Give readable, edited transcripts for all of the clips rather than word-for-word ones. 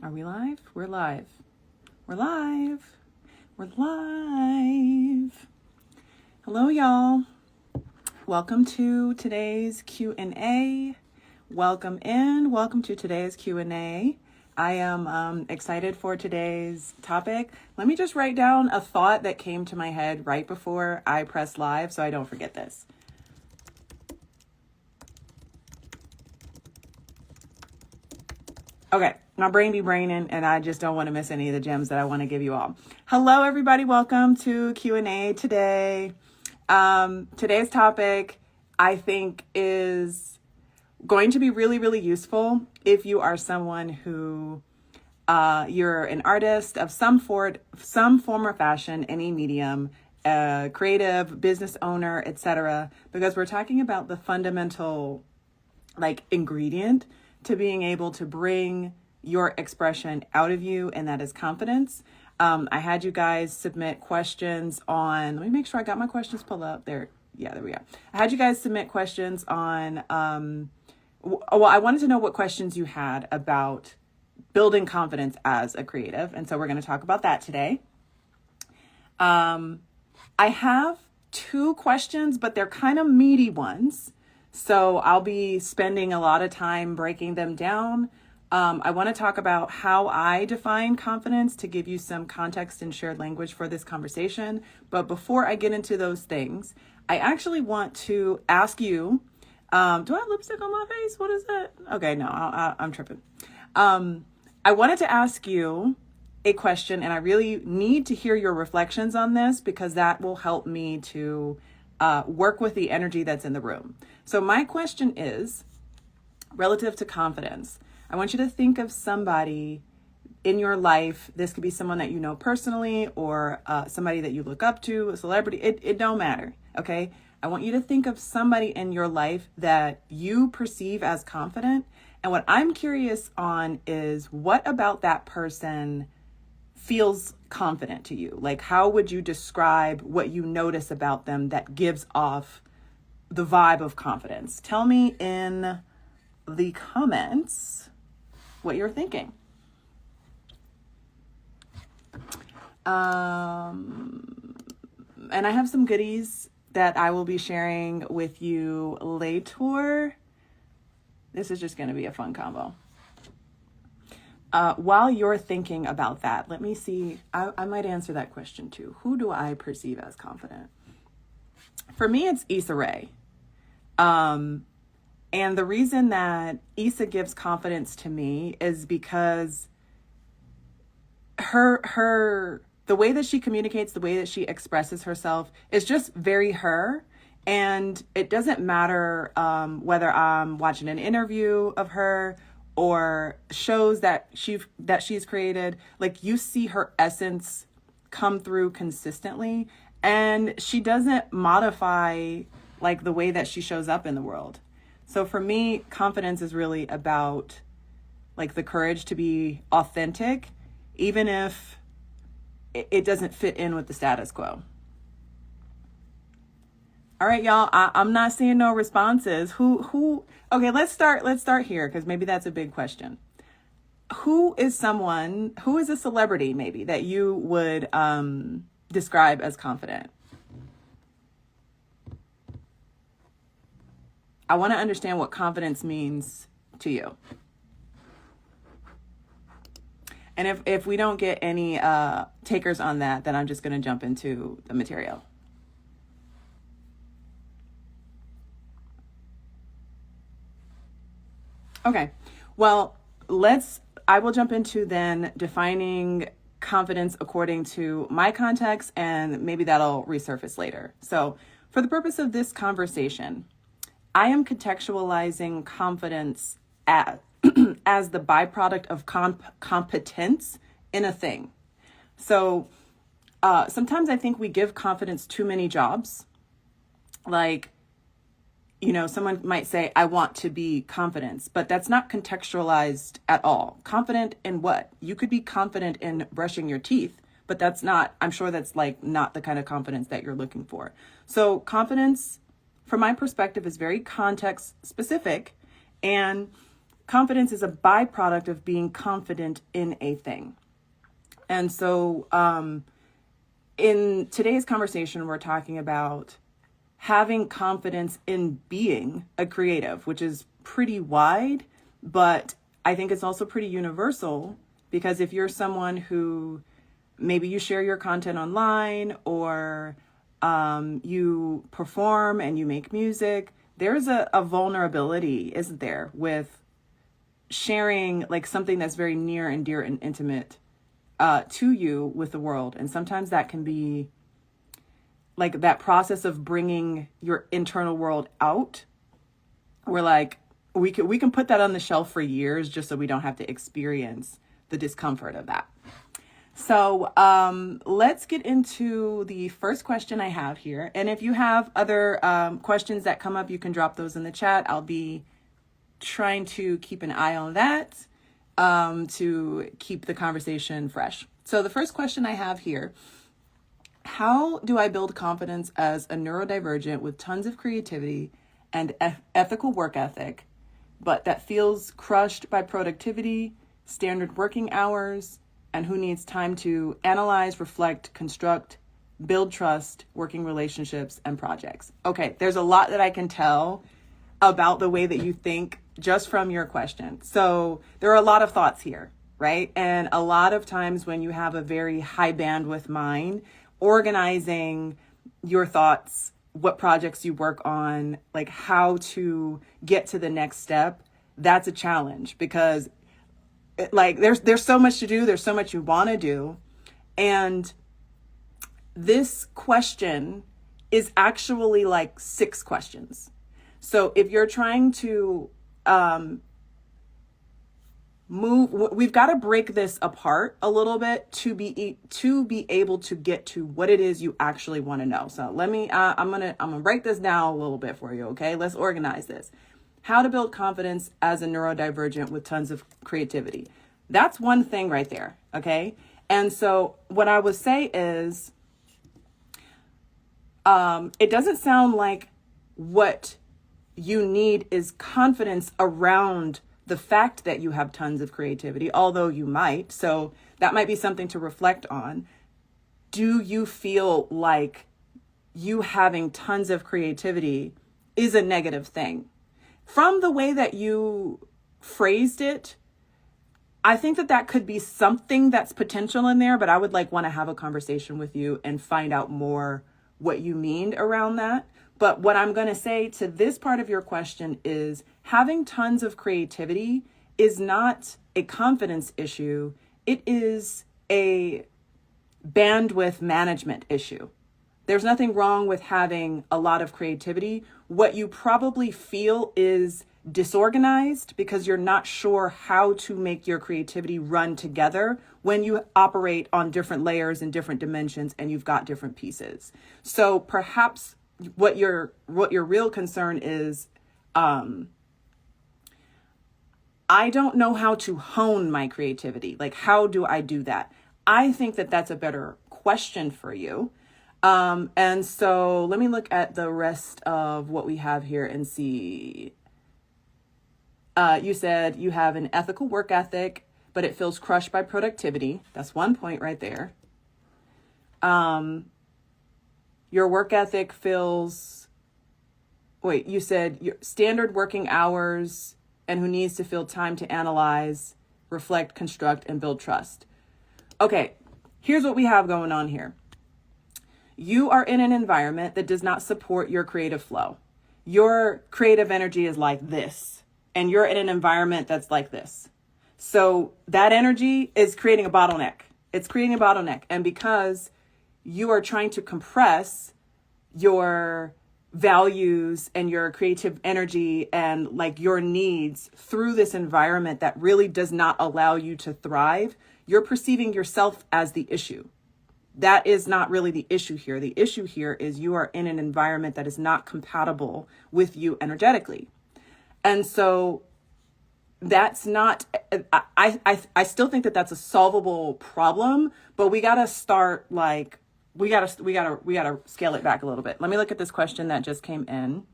Are we live? We're live. We're live. We're live. Hello, y'all. Welcome to today's Q&A. Welcome in. Welcome to today's Q&A. I am excited for today's topic. Let me just write down a thought that came to my head right before I press live so I don't forget this. Okay, my brain be braining and I just don't want to miss any of the gems that I want to give you all. Hello, everybody. Welcome to Q&A today. Today's topic, I think, is going to be really, really useful if you are someone who you're an artist of some form or fashion, any medium, creative, business owner, etc. Because we're talking about the fundamental ingredient to being able to bring your expression out of you, and that is confidence. I had you guys submit questions on, let me make sure I got my questions pulled up there. Yeah, there we go. I had you guys submit questions on, I wanted to know what questions you had about building confidence as a creative. And so we're going to talk about that today. I have 2 questions, but they're kind of meaty ones. So I'll be spending a lot of time breaking them down. I want to talk about how I define confidence to give you some context and shared language for this conversation. But before I get into those things, I actually want to ask you, do I have lipstick on my face? What is that? Okay, no, I'm tripping. I wanted to ask you a question, and I really need to hear your reflections on this because that will help me to work with the energy that's in the room. So my question is, relative to confidence, I want you to think of somebody in your life. This could be someone that you know personally or somebody that you look up to, a celebrity. It don't matter, okay? I want you to think of somebody in your life that you perceive as confident. And what I'm curious on is what about that person feels confident to you? Like, how would you describe what you notice about them that gives off the vibe of confidence? Tell me in the comments what you're thinking. And I have some goodies that I will be sharing with you later. This is just going to be a fun combo. While you're thinking about that, let me see. I might answer that question too. Who do I perceive as confident? For me, it's Issa Rae. And the reason that Issa gives confidence to me is because the way that she communicates, the way that she expresses herself is just very her. And it doesn't matter whether I'm watching an interview of her or shows that she's created. Like, you see her essence come through consistently, and she doesn't modify the way that she shows up in the world. So for me, confidence is really about the courage to be authentic, even if it doesn't fit in with the status quo. All right, y'all, I'm not seeing no responses. Who? Okay, let's start here, because maybe that's a big question. Who is a celebrity maybe that you would describe as confident? I want to understand what confidence means to you. And if we don't get any takers on that, then I'm just going to jump into the material. Okay, well, I will jump into then defining confidence according to my context, and maybe that'll resurface later. So for the purpose of this conversation, I am contextualizing confidence as the byproduct of competence in a thing. So sometimes I think we give confidence too many jobs. Someone might say, I want to be confident, but that's not contextualized at all. Confident in what? You could be confident in brushing your teeth, but I'm sure that's not the kind of confidence that you're looking for. So confidence, from my perspective, is very context specific. And confidence is a byproduct of being confident in a thing. And so in today's conversation, we're talking about having confidence in being a creative, which is pretty wide, but I think it's also pretty universal, because if you're someone who maybe you share your content online, or you perform and you make music, there's a vulnerability, isn't there, with sharing like something that's very near and dear and intimate to you with the world. And sometimes that can be like that process of bringing your internal world out. We're like, we can put that on the shelf for years just so we don't have to experience the discomfort of that. So let's get into the first question I have here. And if you have other questions that come up, you can drop those in the chat. I'll be trying to keep an eye on that to keep the conversation fresh. So the first question I have here: how do I build confidence as a neurodivergent with tons of creativity and ethical work ethic, but that feels crushed by productivity, standard working hours, and who needs time to analyze, reflect, construct, build trust, working relationships, and projects? Okay, there's a lot that I can tell about the way that you think just from your question. So there are a lot of thoughts here, right? And a lot of times when you have a very high bandwidth mind, organizing your thoughts, what projects you work on, like how to get to the next step, that's a challenge, because like there's so much to do, there's so much you want to do. And this question is actually like 6 questions. So if you're trying to we've got to break this apart a little bit to be able to get to what it is you actually want to know. So let me I'm gonna break this down a little bit for you. Okay, let's organize this. How to build confidence as a neurodivergent with tons of creativity. That's one thing right there. Okay, and so what I would say is it doesn't sound like what you need is confidence around the fact that you have tons of creativity, although you might. So that might be something to reflect on. Do you feel like you having tons of creativity is a negative thing? From the way that you phrased it, I think that could be something that's potential in there, but I would want to have a conversation with you and find out more what you mean around that. But what I'm going to say to this part of your question is having tons of creativity is not a confidence issue. It is a bandwidth management issue. There's nothing wrong with having a lot of creativity. What you probably feel is disorganized because you're not sure how to make your creativity run together when you operate on different layers and different dimensions and you've got different pieces. So perhaps what your real concern is, I don't know how to hone my creativity. Like, how do I do that? I think that that's a better question for you. And so let me look at the rest of what we have here and see. You said you have an ethical work ethic, but it feels crushed by productivity. That's one point right there. Your work ethic feels, you said your standard working hours and who needs to feel time to analyze, reflect, construct, and build trust. Okay, here's what we have going on here. You are in an environment that does not support your creative flow. Your creative energy is like this, and you're in an environment that's like this. So that energy is creating a bottleneck. It's creating a bottleneck. And because you are trying to compress your values and your creative energy and your needs through this environment that really does not allow you to thrive, you're perceiving yourself as the issue. That is not really the issue here. The issue here is you are in an environment that is not compatible with you energetically. And so that's not, I still think that that's a solvable problem, but we got to start we got to scale it back a little bit. Let me look at this question that just came in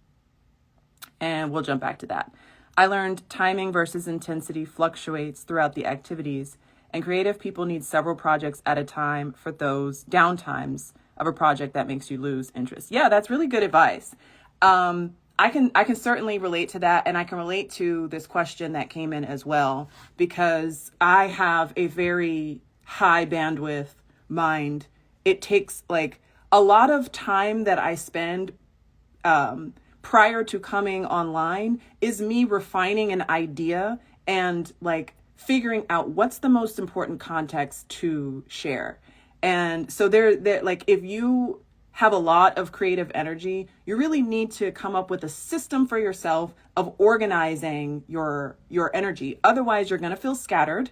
and we'll jump back to that. I learned timing versus intensity fluctuates throughout the activities, and creative people need several projects at a time for those downtimes of a project that makes you lose interest. Yeah, that's really good advice. I can certainly relate to that, and I can relate to this question that came in as well, because I have a very high bandwidth mind. It takes like a lot of time that I spend prior to coming online is me refining an idea and like figuring out what's the most important context to share. And so there like if you have a lot of creative energy, you really need to come up with a system for yourself of organizing your energy. Otherwise, you're going to feel scattered.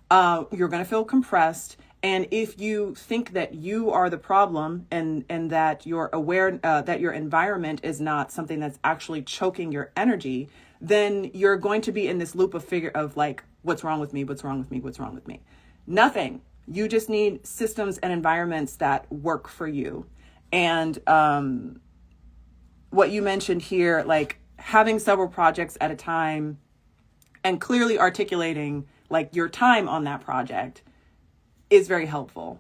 You're going to feel compressed. And if you think that you are the problem and that you're aware that your environment is not something that's actually choking your energy, then you're going to be in this loop of like, what's wrong with me? What's wrong with me? What's wrong with me? Nothing. You just need systems and environments that work for you. And what you mentioned here, like having several projects at a time and clearly articulating like your time on that project is very helpful.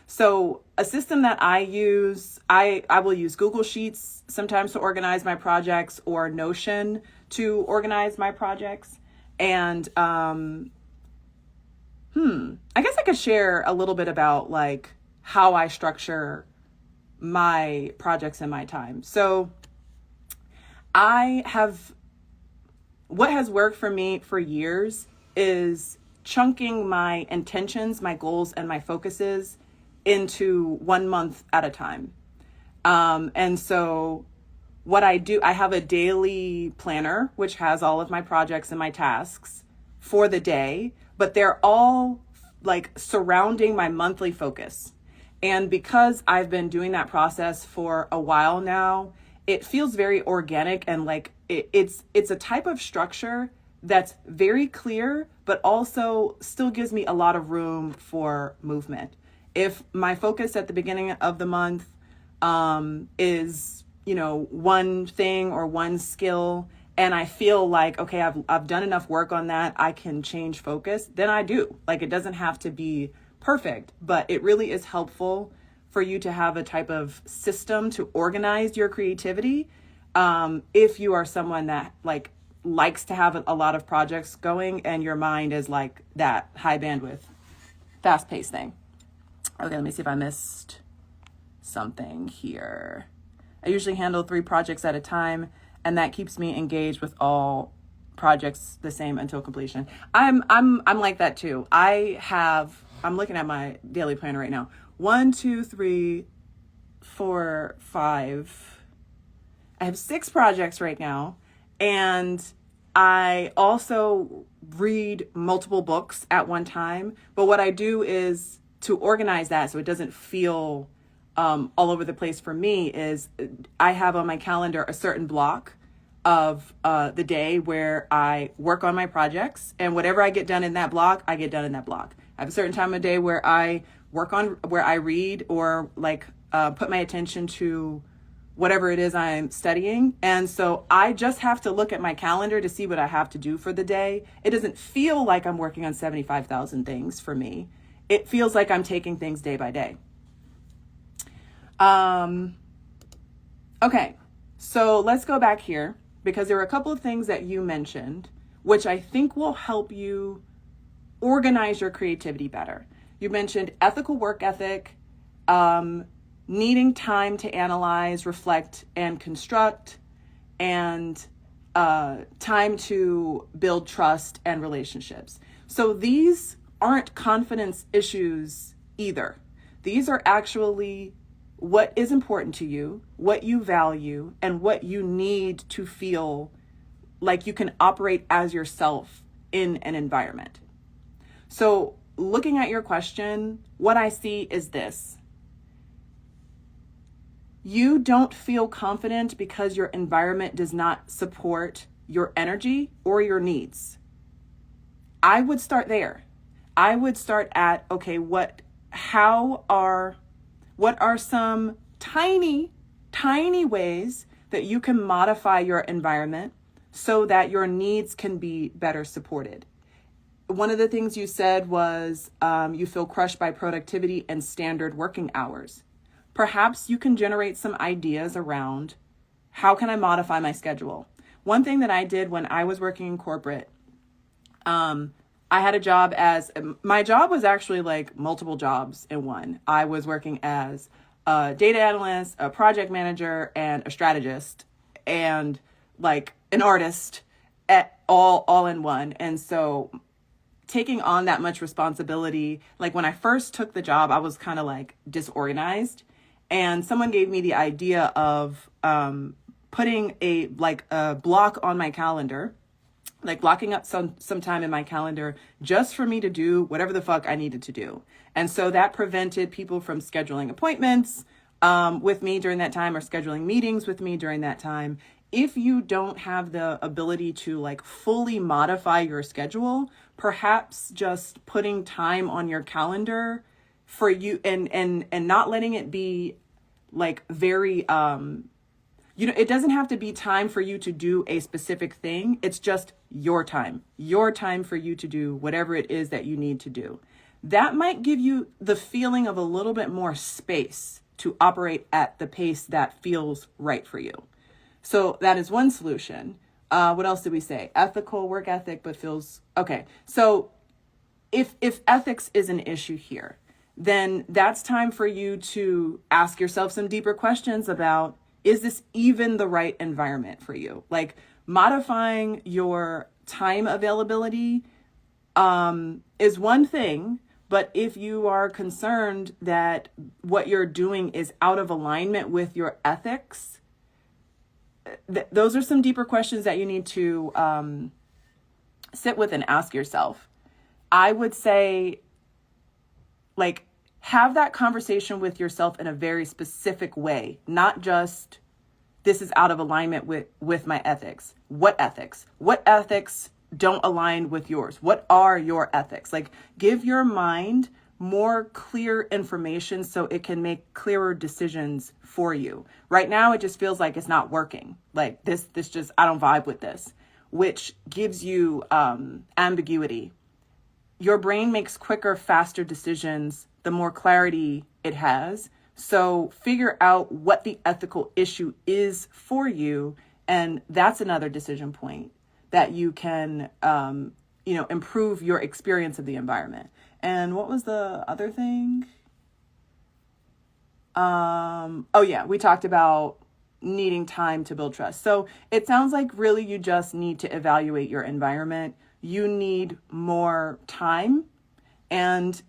So a system that I use, I will use Google Sheets sometimes to organize my projects, or Notion to organize my projects. And I guess I could share a little bit about like how I structure my projects and my time. So what has worked for me for years is chunking my intentions, my goals, and my focuses into 1 month at a time. And so what I do, I have a daily planner, which has all of my projects and my tasks for the day, but they're all like surrounding my monthly focus. And because I've been doing that process for a while now, it feels very organic, and like it's a type of structure that's very clear, but also still gives me a lot of room for movement. If my focus at the beginning of the month is, one thing or one skill, and I feel like, okay, I've done enough work on that, I can change focus, then I do. Like, it doesn't have to be perfect, but it really is helpful for you to have a type of system to organize your creativity. If you are someone that likes to have a lot of projects going and your mind is like that high bandwidth, fast paced thing. Okay, let me see if I missed something here. I usually handle 3 projects at a time, and that keeps me engaged with all projects the same until completion. I'm like that too. I'm looking at my daily planner right now. 1, 2, 3, 4, 5. I have 6 projects right now. And I also read multiple books at one time. But what I do is to organize that so it doesn't feel all over the place for me is I have on my calendar a certain block of the day where I work on my projects, and whatever I get done in that block, I get done in that block. I have a certain time of day where I where I read or put my attention to whatever it is I'm studying. And so I just have to look at my calendar to see what I have to do for the day. It doesn't feel like I'm working on 75,000 things for me. It feels like I'm taking things day by day. Okay, so let's go back here, because there were a couple of things that you mentioned, which I think will help you organize your creativity better. You mentioned ethical work ethic, needing time to analyze, reflect, and construct, and time to build trust and relationships. So these aren't confidence issues either. These are actually what is important to you, what you value, and what you need to feel like you can operate as yourself in an environment. So looking at your question, what I see is this. You don't feel confident because your environment does not support your energy or your needs. I would start there. I would start at, okay, what are some tiny ways that you can modify your environment so that your needs can be better supported. One of the things you said was you feel crushed by productivity and standard working hours. Perhaps you can generate some ideas around how can I modify my schedule. One thing that I did when I was working in corporate, I had a job my job was actually like multiple jobs in one. I was working as a data analyst, a project manager, and a strategist, and like an artist at all in one. And so taking on that much responsibility, like when I first took the job, I was kind of like disorganized, and someone gave me the idea of putting a block on my calendar, like blocking up some time in my calendar just for me to do whatever the fuck I needed to do. And so that prevented people from scheduling appointments with me during that time or scheduling meetings with me during that time. If you don't have the ability to like fully modify your schedule, perhaps just putting time on your calendar for you and not letting it be like very, it doesn't have to be time for you to do a specific thing. It's just your time for you to do whatever it is that you need to do. That might give you the feeling of a little bit more space to operate at the pace that feels right for you. So that is one solution. What else did we say? Ethical work ethic, but feels okay. So if ethics is an issue here, then that's time for you to ask yourself some deeper questions about, is this even the right environment for you? Like modifying your time availability is one thing, but if you are concerned that what you're doing is out of alignment with your ethics, those are some deeper questions that you need to sit with and ask yourself. I would say, like, have that conversation with yourself in a very specific way, not just this is out of alignment with my ethics. What ethics? What ethics don't align with yours? What are your ethics? Like, give your mind more clear information so it can make clearer decisions for you. Right now, it just feels like it's not working. Like this just, I don't vibe with this, which gives you ambiguity. Your brain makes quicker, faster decisions the more clarity it has. So figure out what the ethical issue is for you. And that's another decision point that you can, improve your experience of the environment. And what was the other thing? We talked about needing time to build trust. So it sounds like really you just need to evaluate your environment. You need more time, and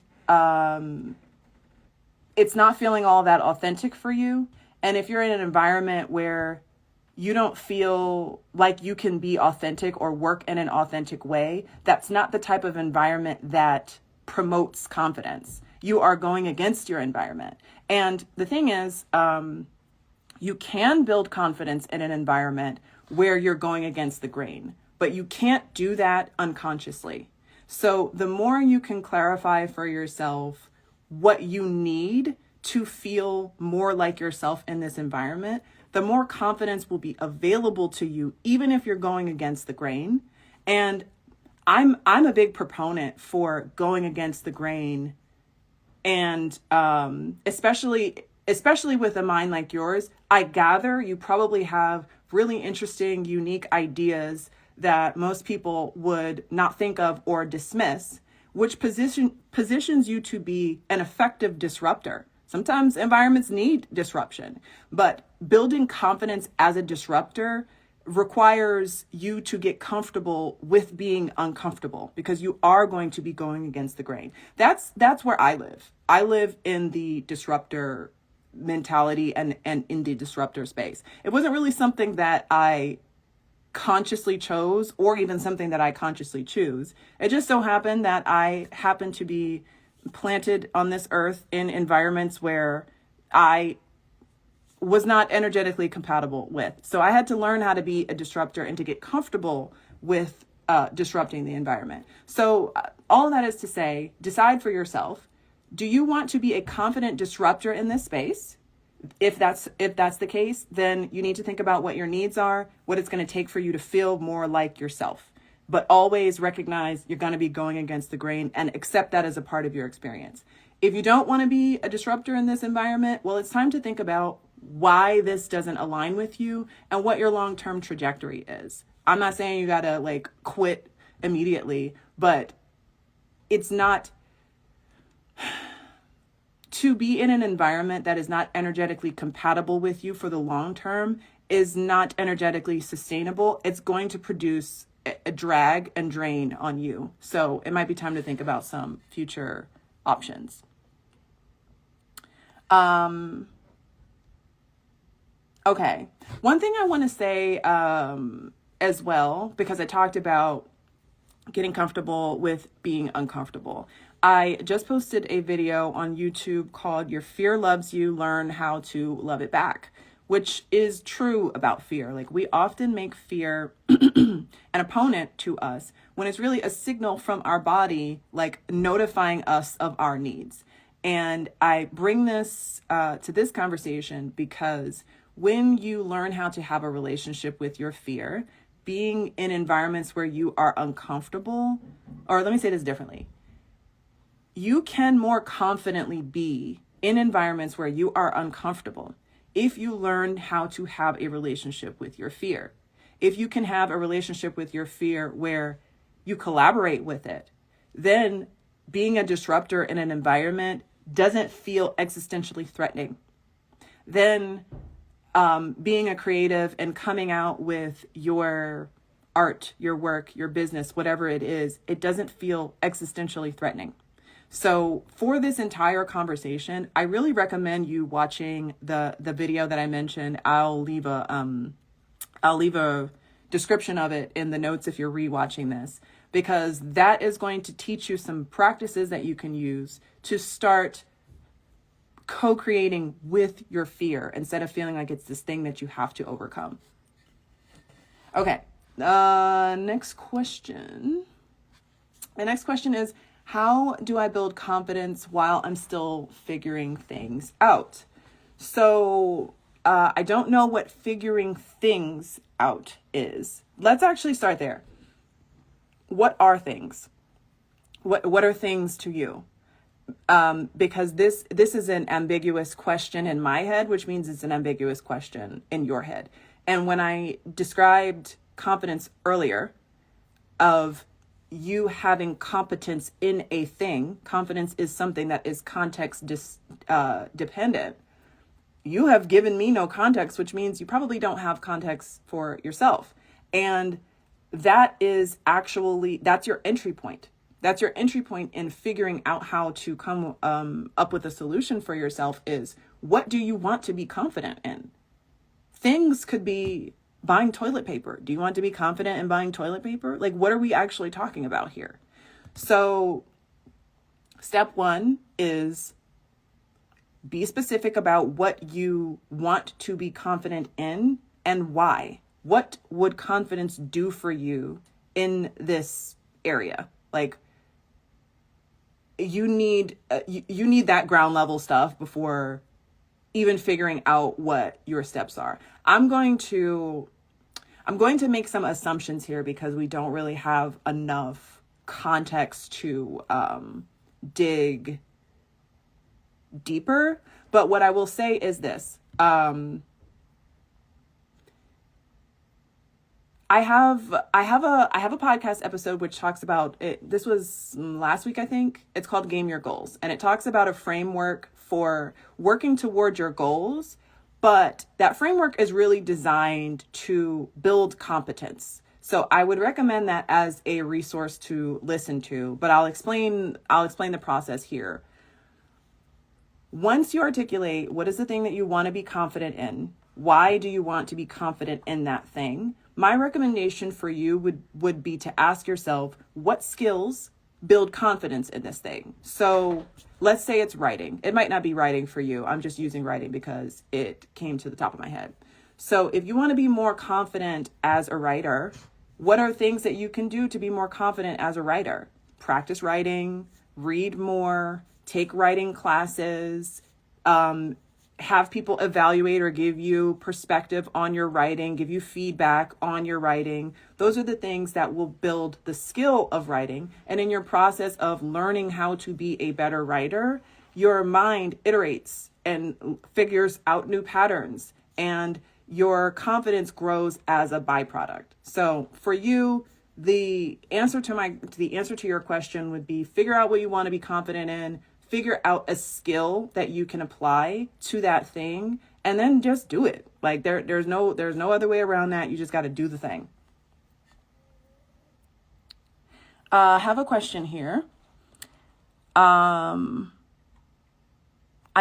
it's not feeling all that authentic for you. And if you're in an environment where you don't feel like you can be authentic or work in an authentic way, that's not the type of environment that promotes confidence. You are going against your environment. And the thing is, you can build confidence in an environment where you're going against the grain, but you can't do that unconsciously. So the more you can clarify for yourself what you need to feel more like yourself in this environment, the more confidence will be available to you, even if you're going against the grain. And I'm a big proponent for going against the grain, and especially with a mind like yours. I gather you probably have really interesting, unique ideas that most people would not think of or dismiss, which positions you to be an effective disruptor. Sometimes environments need disruption, but building confidence as a disruptor requires you to get comfortable with being uncomfortable, because you are going to be going against the grain. That's where I live. I live in the disruptor mentality and in the disruptor space. It wasn't really something that I consciously chose, or even something that I consciously choose. It just so happened that I happen to be planted on this earth in environments where I was not energetically compatible with. So I had to learn how to be a disruptor and to get comfortable with disrupting the environment. So all of that is to say, decide for yourself, do you want to be a confident disruptor in this space? If that's the case, then you need to think about what your needs are, what it's going to take for you to feel more like yourself. But always recognize you're going to be going against the grain and accept that as a part of your experience. If you don't want to be a disruptor in this environment, well, it's time to think about why this doesn't align with you and what your long-term trajectory is. I'm not saying you got to like quit immediately, but it's not to be in an environment that is not energetically compatible with you for the long term is not energetically sustainable. It's going to produce a drag and drain on you. So it might be time to think about some future options. Okay. One thing I want to say as well, because I talked about getting comfortable with being uncomfortable. I just posted a video on YouTube called Your Fear Loves You, Learn How to Love It Back, which is true about fear. Like, we often make fear an opponent to us when it's really a signal from our body, like notifying us of our needs. And I bring this to this conversation because when you learn how to have a relationship with your fear, being in environments where you are uncomfortable, or let me say this differently, you can more confidently be in environments where you are uncomfortable if you learn how to have a relationship with your fear. If you can have a relationship with your fear where you collaborate with it, then being a disruptor in an environment doesn't feel existentially threatening. Then being a creative and coming out with your art, your work, your business, whatever it is, it doesn't feel existentially threatening. So for this entire conversation, I really recommend you watching the video that I mentioned. I'll leave a description of it in the notes if you're rewatching this, because that is going to teach you some practices that you can use to start co-creating with your fear instead of feeling like it's this thing that you have to overcome. Okay. Next question. The next question is, how do I build confidence while I'm still figuring things out? So I don't know what figuring things out is. Let's actually start there. What are things? What are things to you? Because this is an ambiguous question in my head, which means it's an ambiguous question in your head. And when I described confidence earlier of you having competence in a thing, confidence is something that is context dependent. You have given me no context, which means you probably don't have context for yourself. And that is actually, that's your entry point. That's your entry point in figuring out how to come up with a solution for yourself is, what do you want to be confident in? Things could be buying toilet paper. Do you want to be confident in buying toilet paper? Like, what are we actually talking about here? So step one is be specific about what you want to be confident in and why. What would confidence do for you in this area? Like, you need that ground level stuff before even figuring out what your steps are. I'm going to make some assumptions here because we don't really have enough context to dig deeper. But what I will say is this. I have a podcast episode which talks about it. This was last week, I think. It's called Game Your Goals. And it talks about a framework for working toward your goals. But that framework is really designed to build competence. So I would recommend that as a resource to listen to, but I'll explain the process here. Once you articulate what is the thing that you want to be confident in, why do you want to be confident in that thing? My recommendation for you would be to ask yourself, what skills build confidence in this thing? So let's say it's writing. It might not be writing for you. I'm just using writing because it came to the top of my head. So if you want to be more confident as a writer, what are things that you can do to be more confident as a writer? Practice writing, read more, take writing classes, have people evaluate or give you perspective on your writing, give you feedback on your writing. Those are the things that will build the skill of writing. And in your process of learning how to be a better writer, your mind iterates and figures out new patterns, and your confidence grows as a byproduct. So for you, the answer to your question would be figure out what you want to be confident in, figure out a skill that you can apply to that thing, and then just do it. Like there's no other way around that. You just got to do the thing. I have a question here. I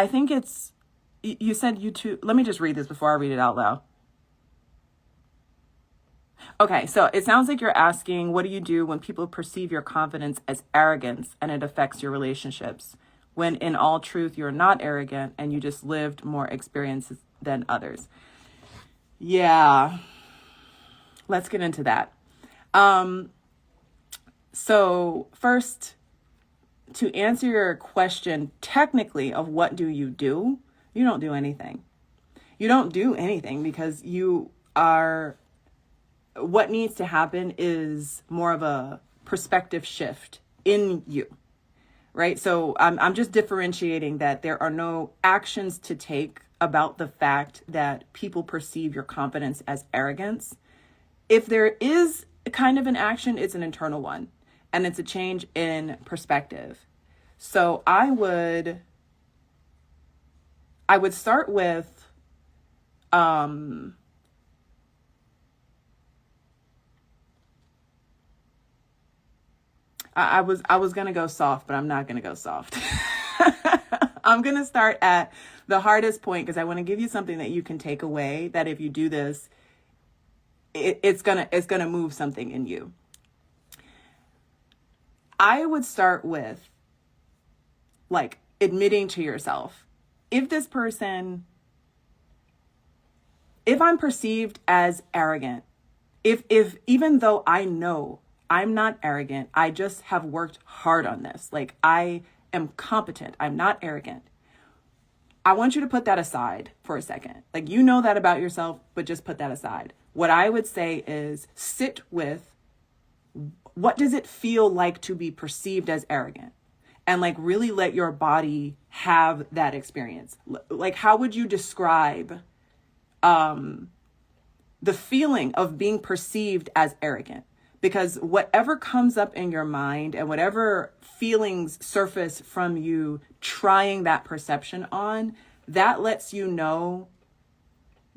think you said YouTube. Let me just read this before I read it out loud. Okay, so it sounds like you're asking, what do you do when people perceive your confidence as arrogance and it affects your relationships? When in all truth, you're not arrogant and you just lived more experiences than others. Yeah, let's get into that. So first, to answer your question technically of what do, you don't do anything. You don't do anything because what needs to happen is more of a perspective shift in you, right? So I'm just differentiating that there are no actions to take about the fact that people perceive your confidence as arrogance. If there is kind of an action, it's an internal one, and it's a change in perspective. So I would start with, I was going to go soft, but I'm not going to go soft. I'm going to start at the hardest point because I want to give you something that you can take away, that if you do this, it's going to move something in you. I would start with like admitting to yourself, if I'm perceived as arrogant, if even though I know I'm not arrogant, I just have worked hard on this, like I am competent, I'm not arrogant, I want you to put that aside for a second. Like, you know that about yourself, but just put that aside. What I would say is sit with, what does it feel like to be perceived as arrogant? And like really let your body have that experience. Like, how would you describe the feeling of being perceived as arrogant? Because whatever comes up in your mind and whatever feelings surface from you trying that perception on, that lets you know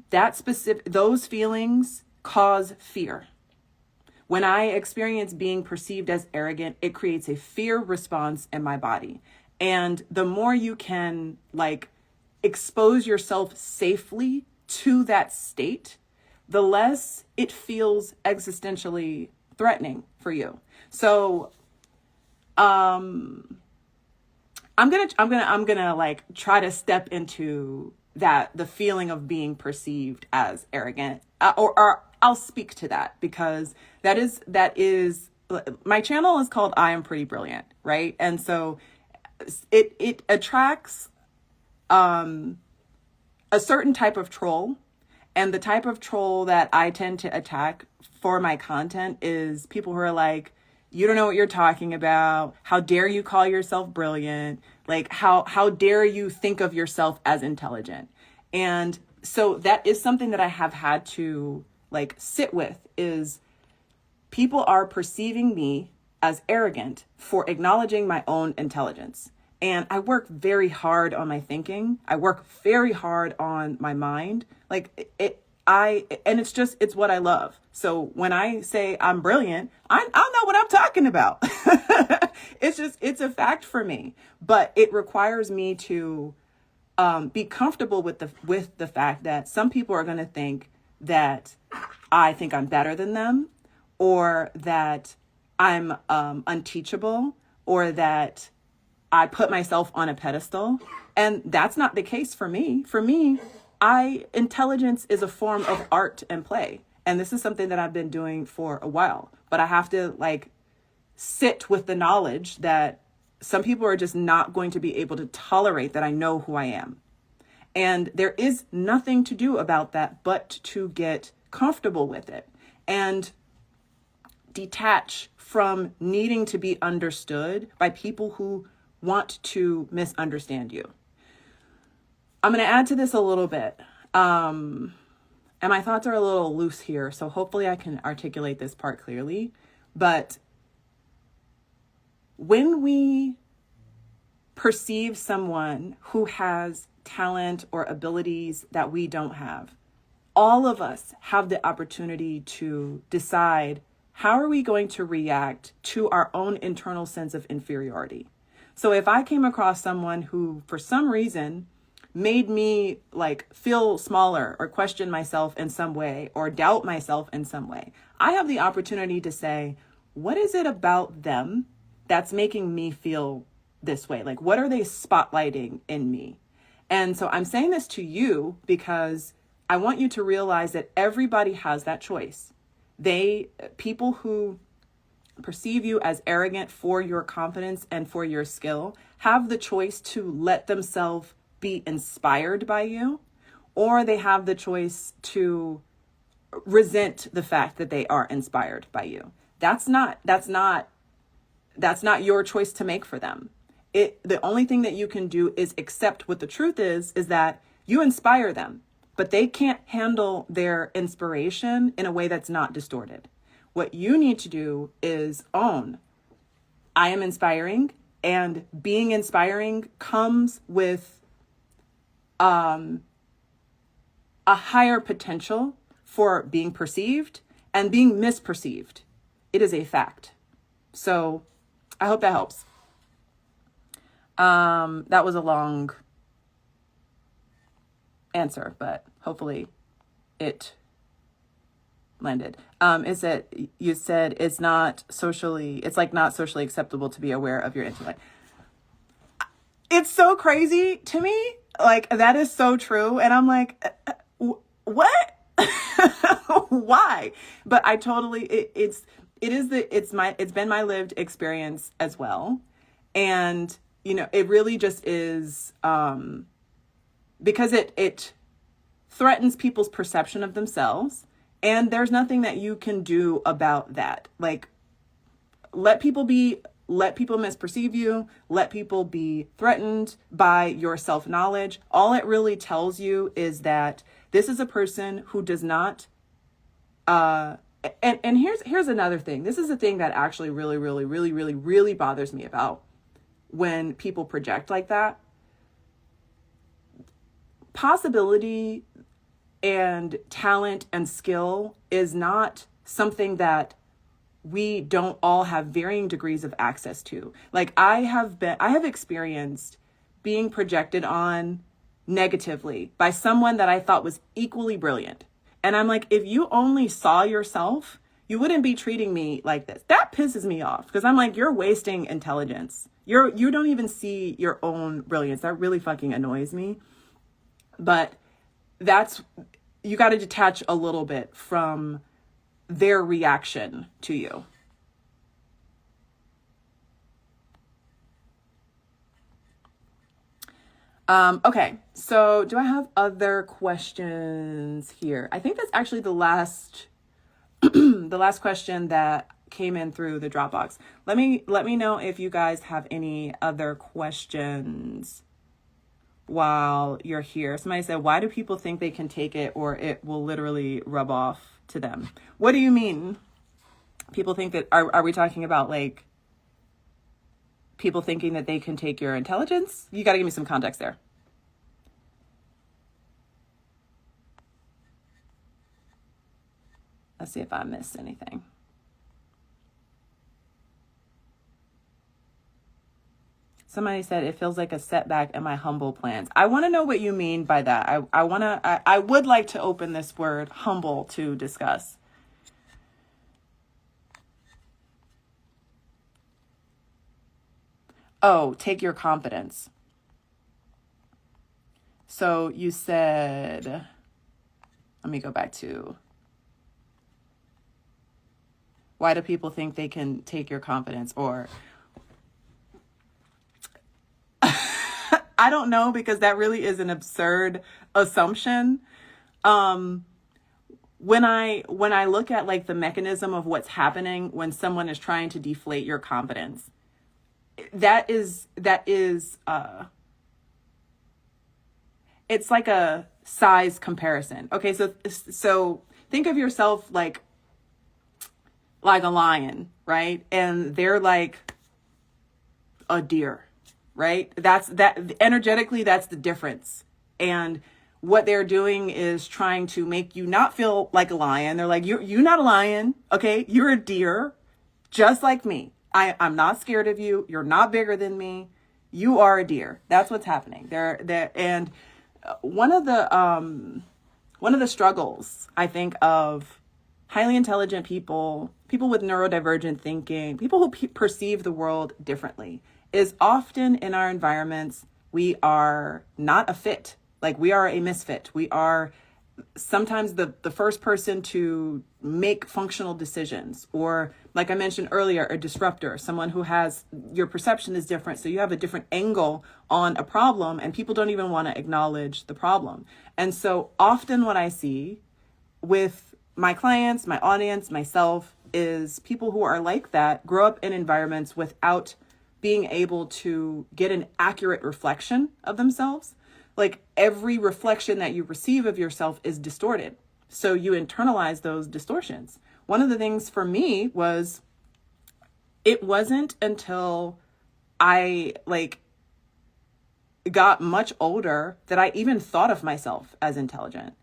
that those feelings cause fear. When I experience being perceived as arrogant, it creates a fear response in my body. And the more you can like expose yourself safely to that state, the less it feels existentially threatening for you. So I'm gonna like try to step into that, the feeling of being perceived as arrogant, or I'll speak to that, because that is my channel is called I Am Pretty Brilliant, right? And so it attracts a certain type of troll, and the type of troll that I tend to attack for my content is people who are like, you don't know what you're talking about. How dare you call yourself brilliant? Like, how dare you think of yourself as intelligent? And so that is something that I have had to like sit with, is people are perceiving me as arrogant for acknowledging my own intelligence. And I work very hard on my thinking. I work very hard on my mind. Like it's what I love. So when I say I'm brilliant, I know what I'm talking about. It's a fact for me, but it requires me to be comfortable with the fact that some people are going to think that I think I'm better than them, or that I'm unteachable, or that I put myself on a pedestal. And that's not the case for me. For me, intelligence is a form of art and play. And this is something that I've been doing for a while, but I have to like sit with the knowledge that some people are just not going to be able to tolerate that I know who I am. And there is nothing to do about that but to get comfortable with it and detach from needing to be understood by people who want to misunderstand you. I'm going to add to this a little bit. And my thoughts are a little loose here, so hopefully I can articulate this part clearly. But when we perceive someone who has talent or abilities that we don't have, all of us have the opportunity to decide how are we going to react to our own internal sense of inferiority. So if I came across someone who, for some reason, made me like feel smaller or question myself in some way or doubt myself in some way, I have the opportunity to say, what is it about them that's making me feel this way? Like, what are they spotlighting in me? And so I'm saying this to you because I want you to realize that everybody has that choice. People who perceive you as arrogant for your confidence and for your skill have the choice to let themselves be inspired by you, or they have the choice to resent the fact that they are inspired by you. That's not your choice to make for them. The only thing that you can do is accept what the truth is that you inspire them, but they can't handle their inspiration in a way that's not distorted. What you need to do is own, I am inspiring, and being inspiring comes with a higher potential for being perceived and being misperceived. It is a fact. So I hope that helps. That was a long answer, but hopefully it landed. Is that you said it's not socially acceptable to be aware of your intellect. It's so crazy to me. Like, that is so true. And I'm like, what? Why? But I totally, it's been my lived experience as well. And, it really just is, because it threatens people's perception of themselves. And there's nothing that you can do about that. Like, let people misperceive you, let people be threatened by your self-knowledge. All it really tells you is that this is a person who does not, and here's another thing. This is a thing that actually really, really, really, really, really bothers me about when people project like that. Possibility and talent and skill is not something that we don't all have varying degrees of access to. Like, I have experienced being projected on negatively by someone that I thought was equally brilliant. And I'm like, if you only saw yourself, you wouldn't be treating me like this. That pisses me off because I'm like, you're wasting intelligence. You don't even see your own brilliance. That really fucking annoys me. But you got to detach a little bit from their reaction to you. Okay, so do I have other questions here? I think that's actually the last the last question that came in through the Dropbox. Let me know if you guys have any other questions while you're here. Somebody said, why do people think they can take it or it will literally rub off to them? What do you mean? People think that, are we talking about like people thinking that they can take your intelligence? You got to give me some context there. Let's see if I missed anything. Somebody said it feels like a setback in my humble plans. I want to know what you mean by that. I would like to open this word humble to discuss. Oh, take your confidence. So you said, let me go back to, why do people think they can take your confidence? Or I don't know, because that really is an absurd assumption. When I look at like the mechanism of what's happening when someone is trying to deflate your confidence, that is it's like a size comparison. Okay, so think of yourself like a lion, right? And they're like a deer, right? Energetically, that's the difference. And what they're doing is trying to make you not feel like a lion. They're like, you're not a lion, okay? You're a deer, just like me. I'm not scared of you. You're not bigger than me. You are a deer. That's what's happening. And one of the struggles, I think, of highly intelligent people with neurodivergent thinking, people who perceive the world differently, is often in our environments, we are not a fit. Like, we are a misfit. We are sometimes the first person to make functional decisions, or like I mentioned earlier, a disruptor, someone who has, your perception is different. So you have a different angle on a problem, and people don't even want to acknowledge the problem. And so often what I see with my clients, my audience, myself, is people who are like that grow up in environments without being able to get an accurate reflection of themselves. Like, every reflection that you receive of yourself is distorted. So you internalize those distortions. One of the things for me was, it wasn't until I got much older that I even thought of myself as intelligent.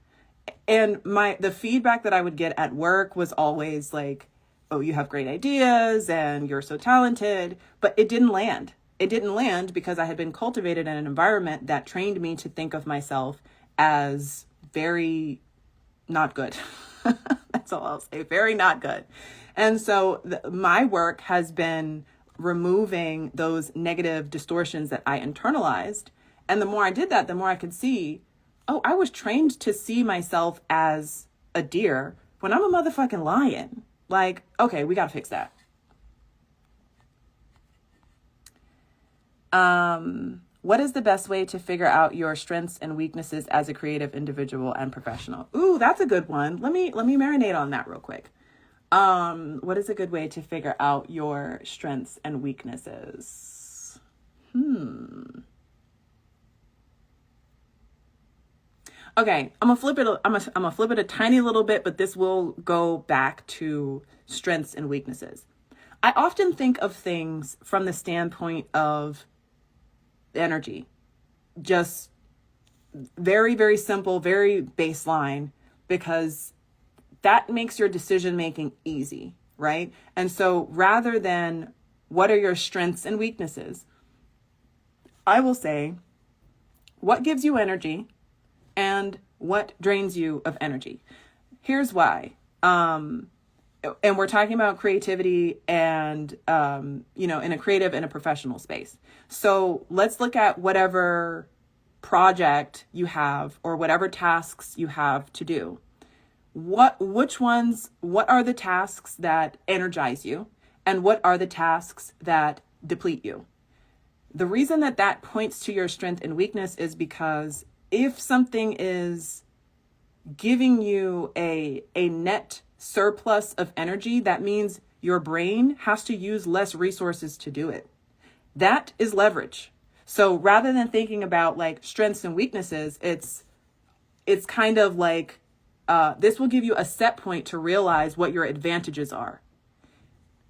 And the feedback that I would get at work was always like, oh, you have great ideas and you're so talented, but it didn't land. It didn't land because I had been cultivated in an environment that trained me to think of myself as very not good. That's all I'll say. Very not good. And so my work has been removing those negative distortions that I internalized. And the more I did that, the more I could see, oh, I was trained to see myself as a deer when I'm a motherfucking lion. Like, okay, we got to fix that. What is the best way to figure out your strengths and weaknesses as a creative individual and professional? Ooh, that's a good one. Let me marinate on that real quick. What is a good way to figure out your strengths and weaknesses? Okay, I'm gonna flip it. I'm gonna flip it a tiny little bit, but this will go back to strengths and weaknesses. I often think of things from the standpoint of energy, just very, very simple, very baseline, because that makes your decision making easy, right? And so rather than what are your strengths and weaknesses, I will say, what gives you energy and what drains you of energy? Here's why. And we're talking about creativity and, in a creative and a professional space. So let's look at whatever project you have or whatever tasks you have to do. What are the tasks that energize you, and what are the tasks that deplete you? The reason that points to your strength and weakness is because if something is giving you a net surplus of energy, that means your brain has to use less resources to do it. That is leverage. So rather than thinking about like strengths and weaknesses, it's kind of like, this will give you a set point to realize what your advantages are.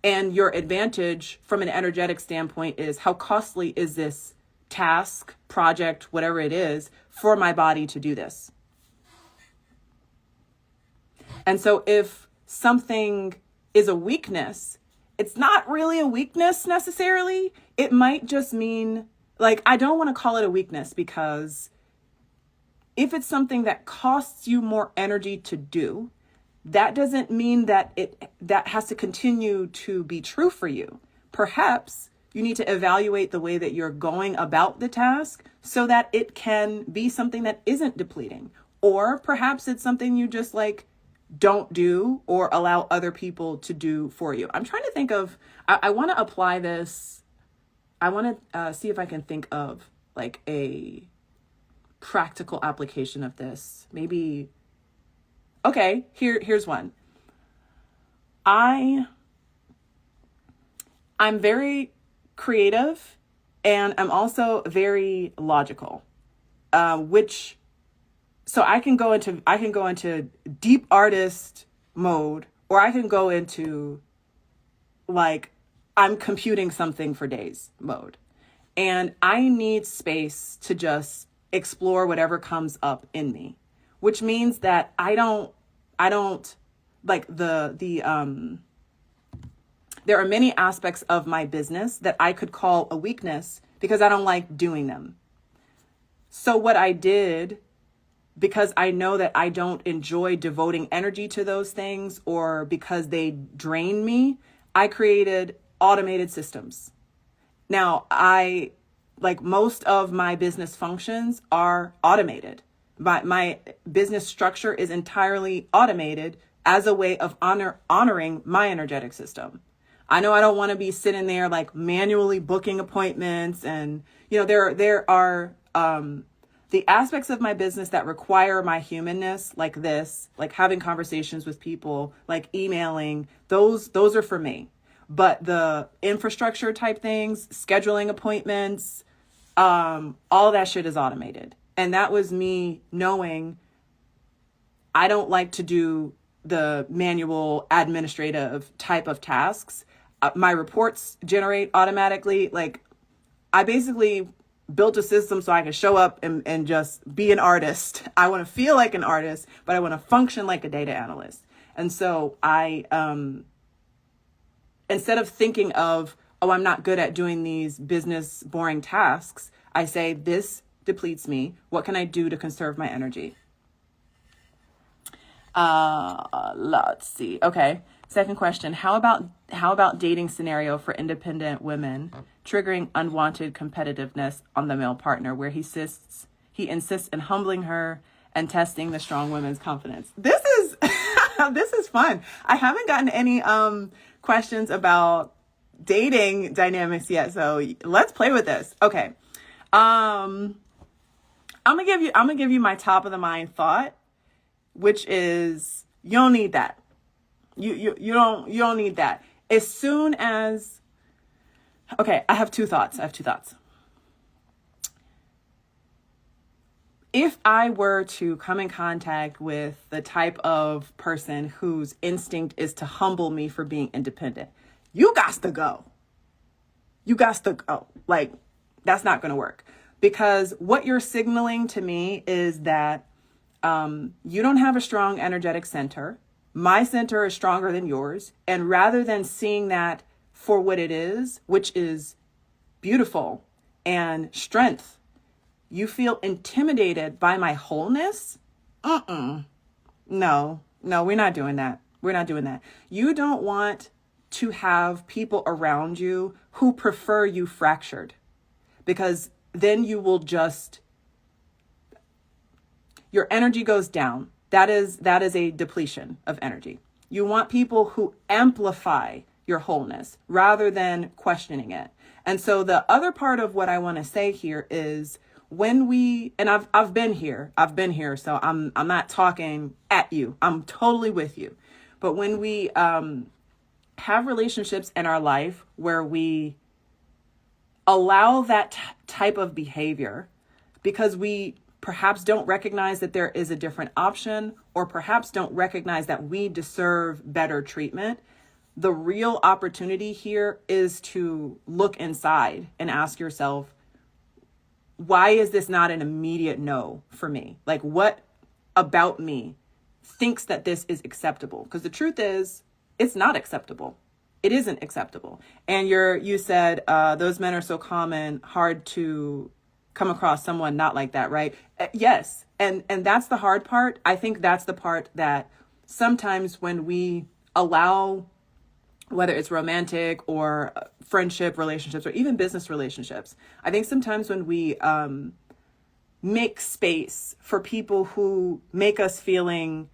And your advantage from an energetic standpoint is, how costly is this task, project, whatever it is, for my body to do this? And so if something is a weakness, it's not really a weakness necessarily. It might just mean, like, I don't want to call it a weakness, because if it's something that costs you more energy to do, that doesn't mean that that has to continue to be true for you. Perhaps you need to evaluate the way that you're going about the task so that it can be something that isn't depleting. Or perhaps it's something you just like don't do or allow other people to do for you. I'm trying to think of, I want to apply this. I want to see if I can think of like a practical application of this. Maybe, okay, here's one. I'm very creative, and I'm also very logical, so I can go into deep artist mode, or I can go into like I'm computing something for days mode. And I need space to just explore whatever comes up in me, which means that I don't like there are many aspects of my business that I could call a weakness because I don't like doing them. So what I did, because I know that I don't enjoy devoting energy to those things, or because they drain me, I created automated systems. Now, like most of my business functions are automated. My business structure is entirely automated as a way of honoring my energetic system. I know I don't want to be sitting there like manually booking appointments, and there are the aspects of my business that require my humanness, like this, like having conversations with people, like emailing, those are for me. But the infrastructure type things, scheduling appointments, all that shit is automated. And that was me knowing I don't like to do the manual administrative type of tasks. My reports generate automatically. Like, I basically built a system so I can show up and just be an artist. I want to feel like an artist, but I want to function like a data analyst. And so I, instead of thinking of, oh, I'm not good at doing these business boring tasks, I say, this depletes me. What can I do to conserve my energy? Let's see. Okay. Second question. How about dating scenario for independent women triggering unwanted competitiveness on the male partner, where he insists in humbling her and testing the strong woman's confidence? This is this is fun. I haven't gotten any questions about dating dynamics yet, so let's play with this. Okay. I'm gonna give you my top of the mind thought, which is, you don't need that. You don't need that. As soon as, okay, I have two thoughts. If I were to come in contact with the type of person whose instinct is to humble me for being independent, you got to go. Like, that's not going to work, because what you're signaling to me is that you don't have a strong energetic center. My center is stronger than yours. And rather than seeing that for what it is, which is beautiful and strength, you feel intimidated by my wholeness? No, we're not doing that. You don't want to have people around you who prefer you fractured, because then you will just, your energy goes down. That is a depletion of energy. You want people who amplify your wholeness rather than questioning it. And so the other part of what I want to say here is, when we, and I've been here, so I'm not talking at you. I'm totally with you. But when we have relationships in our life where we allow that type of behavior because we perhaps don't recognize that there is a different option, or perhaps don't recognize that we deserve better treatment, the real opportunity here is to look inside and ask yourself, why is this not an immediate no for me? Like, what about me thinks that this is acceptable? Because the truth is, it's not acceptable. It isn't acceptable. And you said those men are so common, hard to come across someone not like that, right? Yes. And that's the hard part. I think that's the part that sometimes when we allow, whether it's romantic or friendship relationships or even business relationships, I think sometimes when we make space for people who make us feeling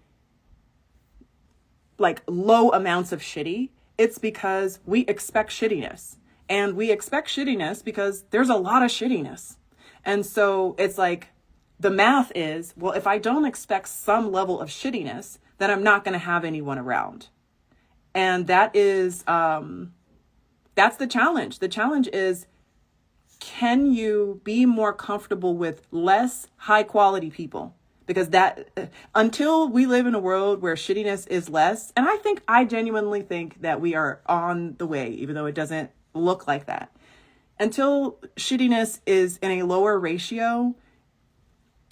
like low amounts of shitty, it's because we expect shittiness. And we expect shittiness because there's a lot of shittiness. And so it's like the math is, well, if I don't expect some level of shittiness, then I'm not going to have anyone around. And that is, that's the challenge. The challenge is, can you be more comfortable with less high quality people? Because that, until we live in a world where shittiness is less, and I genuinely think that we are on the way, even though it doesn't look like that. Until shittiness is in a lower ratio,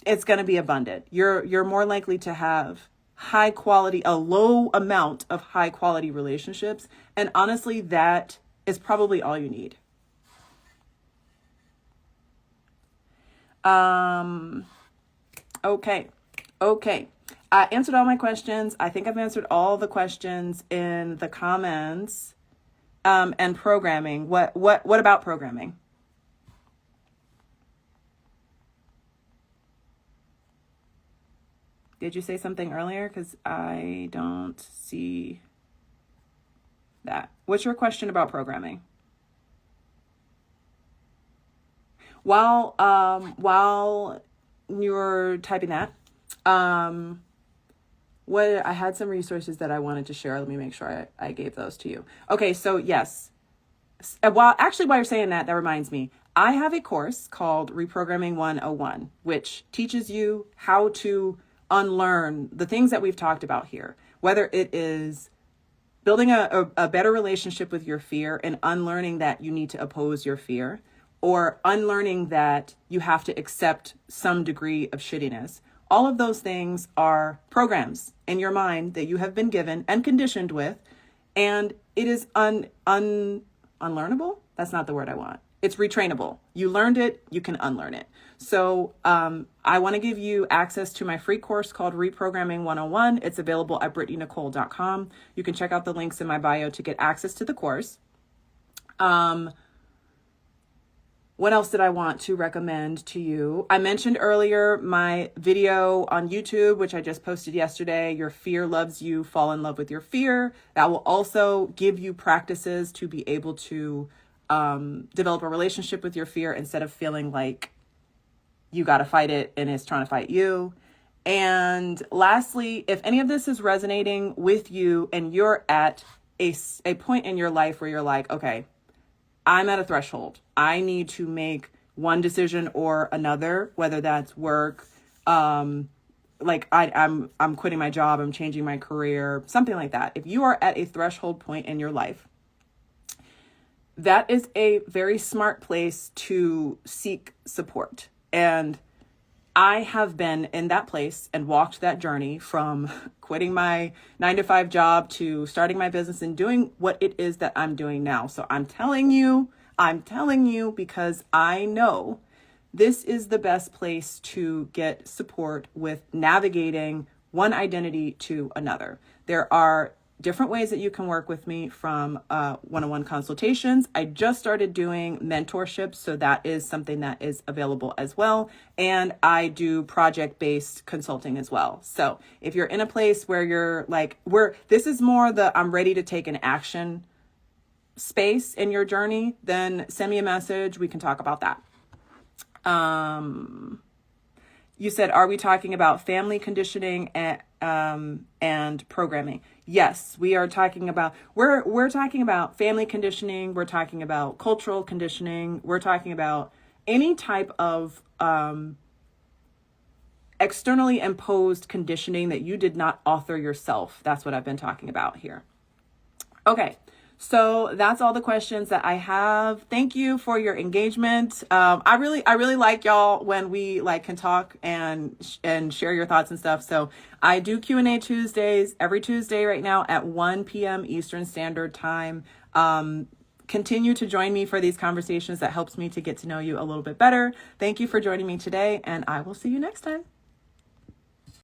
it's going to be abundant. You're more likely to have high quality, a low amount of high quality relationships. And honestly, that is probably all you need. Okay. I answered all my questions. I think I've answered all the questions in the comments. And programming. What about programming? Did you say something earlier? Because I don't see that. What's your question about programming? While you're typing that, what I had some resources that I wanted to share. Let me make sure I gave those to you. Okay, so yes. While you're saying that reminds me. I have a course called Reprogramming 101, which teaches you how to unlearn the things that we've talked about here, whether it is building a better relationship with your fear and unlearning that you need to oppose your fear, or unlearning that you have to accept some degree of shittiness. All of those things are programs in your mind that you have been given and conditioned with, and it is unlearnable. That's not the word I want. It's retrainable. You learned it, you can unlearn it. So I want to give you access to my free course called Reprogramming 101. It's available at brittanynicole.com. You can check out the links in my bio to get access to the course. What else did I want to recommend to you? I mentioned earlier my video on YouTube, which I just posted yesterday, Your Fear Loves You, Fall in Love with Your Fear. That will also give you practices to be able to develop a relationship with your fear instead of feeling like you got to fight it and it's trying to fight you. And lastly, if any of this is resonating with you and you're at a point in your life where you're like, okay, I'm at a threshold. I need to make one decision or another, whether that's work, I'm quitting my job, I'm changing my career, something like that. If you are at a threshold point in your life, that is a very smart place to seek support. And I have been in that place and walked that journey from quitting my 9-to-5 job to starting my business and doing what it is that I'm doing now. So I'm telling you because I know this is the best place to get support with navigating one identity to another. There are different ways that you can work with me, from one-on-one consultations. I just started doing mentorship, so that is something that is available as well. And I do project-based consulting as well. So if you're in a place where you're like, this is more the I'm ready to take an action space in your journey, then send me a message. We can talk about that. You said, are we talking about family conditioning and programming? Yes, we are talking about, we're talking about family conditioning. We're talking about cultural conditioning. We're talking about any type of externally imposed conditioning that you did not author yourself. That's what I've been talking about here. Okay. So that's all the questions that I have. Thank you for your engagement. I really like y'all when we can talk and share your thoughts and stuff. So I do Q&A Tuesdays every Tuesday right now at 1 p.m. Eastern Standard Time. Continue to join me for these conversations. That helps me to get to know you a little bit better. Thank you for joining me today, and I will see you next time.